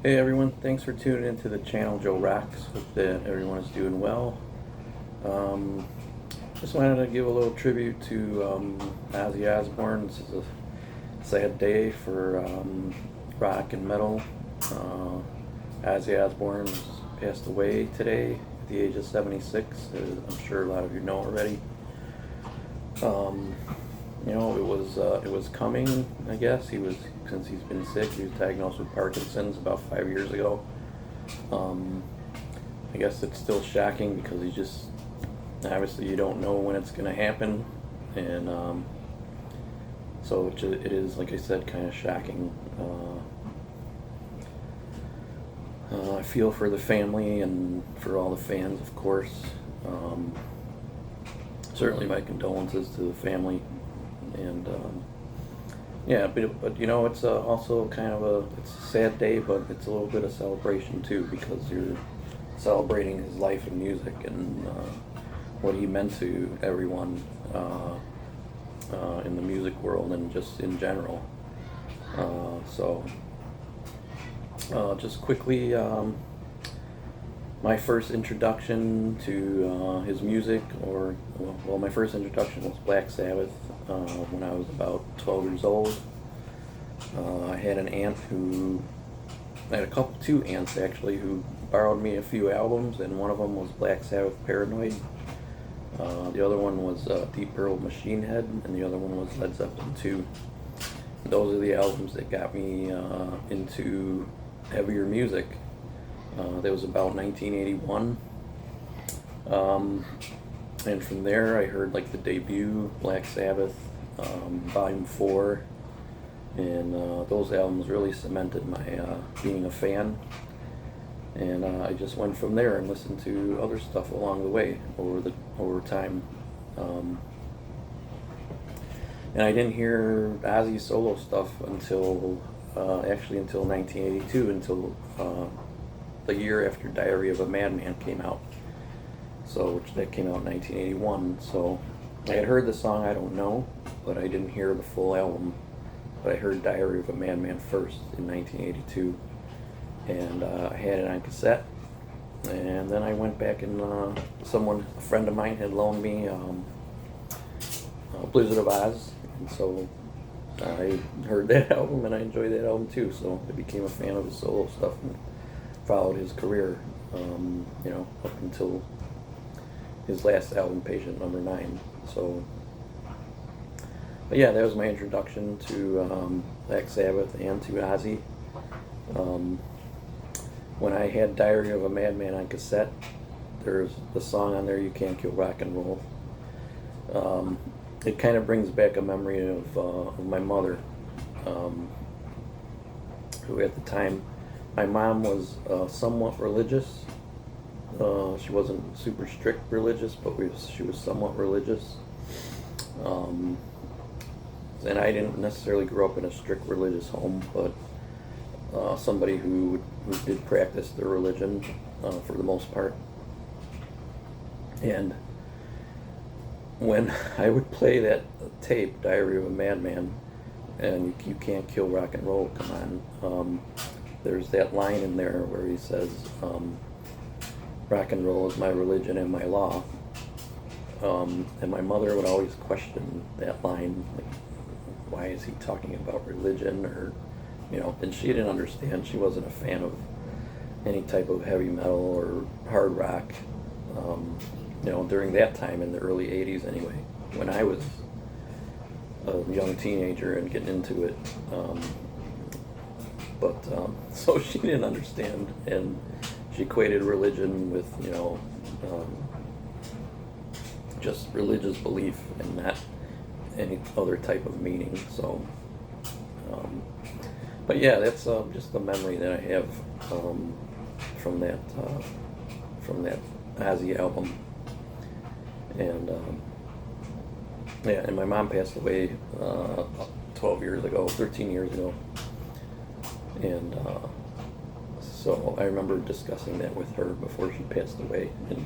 Hey everyone, thanks for tuning into the channel Joe Rocks. Hope that everyone is doing well. Um, just wanted to give a little tribute to Ozzy Osbourne. This is a sad day for rock and metal. Ozzy Osbourne passed away today at the age of 76. I'm sure a lot of you know already. It was coming. I guess since he's been sick. He was diagnosed with Parkinson's about 5 years ago. I guess it's still shocking because he's just obviously you don't know when it's going to happen, and so it is, like I said, kind of shocking. I feel for the family and for all the fans, of course. Certainly my condolences to the family, and yeah, but it's also kind of it's a sad day, but it's a little bit of celebration too, because you're celebrating his life in music and what he meant to everyone in the music world and just in general. Just quickly, my first introduction to his music, my first introduction was Black Sabbath when I was about 12 years old. I had two aunts actually, who borrowed me a few albums, and one of them was Black Sabbath Paranoid. The other one was Deep Purple Machine Head, and the other one was Led Zeppelin 2. Those are the albums that got me into heavier music. That was about 1981. And from there I heard like the debut Black Sabbath, Volume 4, and those albums really cemented my being a fan. And I just went from there and listened to other stuff along the way over time. And I didn't hear Ozzy's solo stuff until 1982, until the year after Diary of a Madman came out. Which came out in 1981. So I had heard the song I Don't Know, but I didn't hear the full album. But I heard Diary of a Madman first in 1982, and I had it on cassette. And then I went back and a friend of mine had loaned me Blizzard of Oz, and so I heard that album and I enjoyed that album too. So I became a fan of his solo stuff and followed his career, up until his last album, Patient Number 9. But yeah, that was my introduction to Black Sabbath and to Ozzy. When I had Diary of a Madman on cassette, there's the song on there, You Can't Kill Rock and Roll. It kind of brings back a memory of my mother, who at the time, my mom was somewhat religious. She wasn't super strict religious, but she was somewhat religious. And I didn't necessarily grow up in a strict religious home, but somebody who did practice their religion for the most part. And when I would play that tape, Diary of a Madman, and You Can't Kill Rock and Roll, come on, there's that line in there where he says, rock and roll is my religion and my law. And my mother would always question that line, like, why is he talking about religion? Or, and she didn't understand. She wasn't a fan of any type of heavy metal or hard rock, during that time in the early 80s anyway, when I was a young teenager and getting into it. So she didn't understand, and she equated religion with, just religious belief and not any other type of meaning. But yeah, that's just the memory that I have from that Ozzy album. And yeah, and my mom passed away 13 years ago, and so I remember discussing that with her before she passed away, and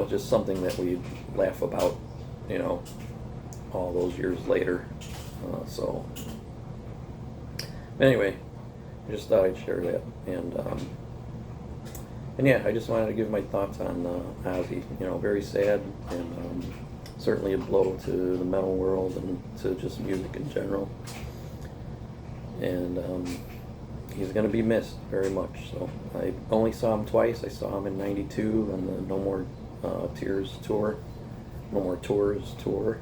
just something that we laugh about, all those years later. Anyway, just thought I'd share that. And yeah, I just wanted to give my thoughts on Ozzy. You know, very sad, and certainly a blow to the metal world and to just music in general. And he's going to be missed very much. So I only saw him twice. I saw him in '92 on the No More Tears tour, No More Tours tour,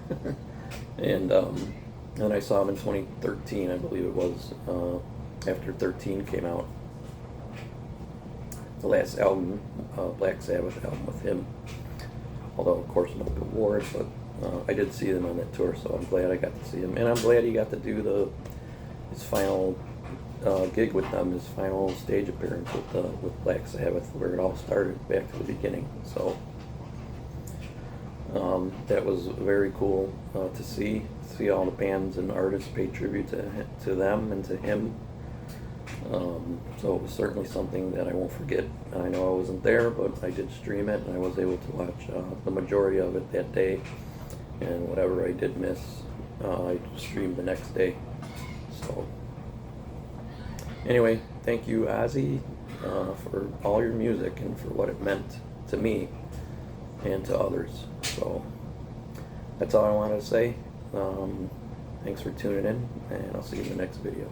and I saw him in 2013, I believe it was, after 13 came out. The last album, Black Sabbath album with him. Although, of course, no good awards, but I did see them on that tour, so I'm glad I got to see him. And I'm glad he got to do his final gig with them, his final stage appearance with Black Sabbath, where it all started back to the beginning. So that was very cool to see all the bands and artists pay tribute to them and to him. So it was certainly something that I won't forget. I know I wasn't there, but I did stream it, and I was able to watch the majority of it that day. And whatever I did miss, I streamed the next day. So anyway, thank you, Ozzy, for all your music and for what it meant to me and to others. So that's all I wanted to say. Thanks for tuning in, and I'll see you in the next video.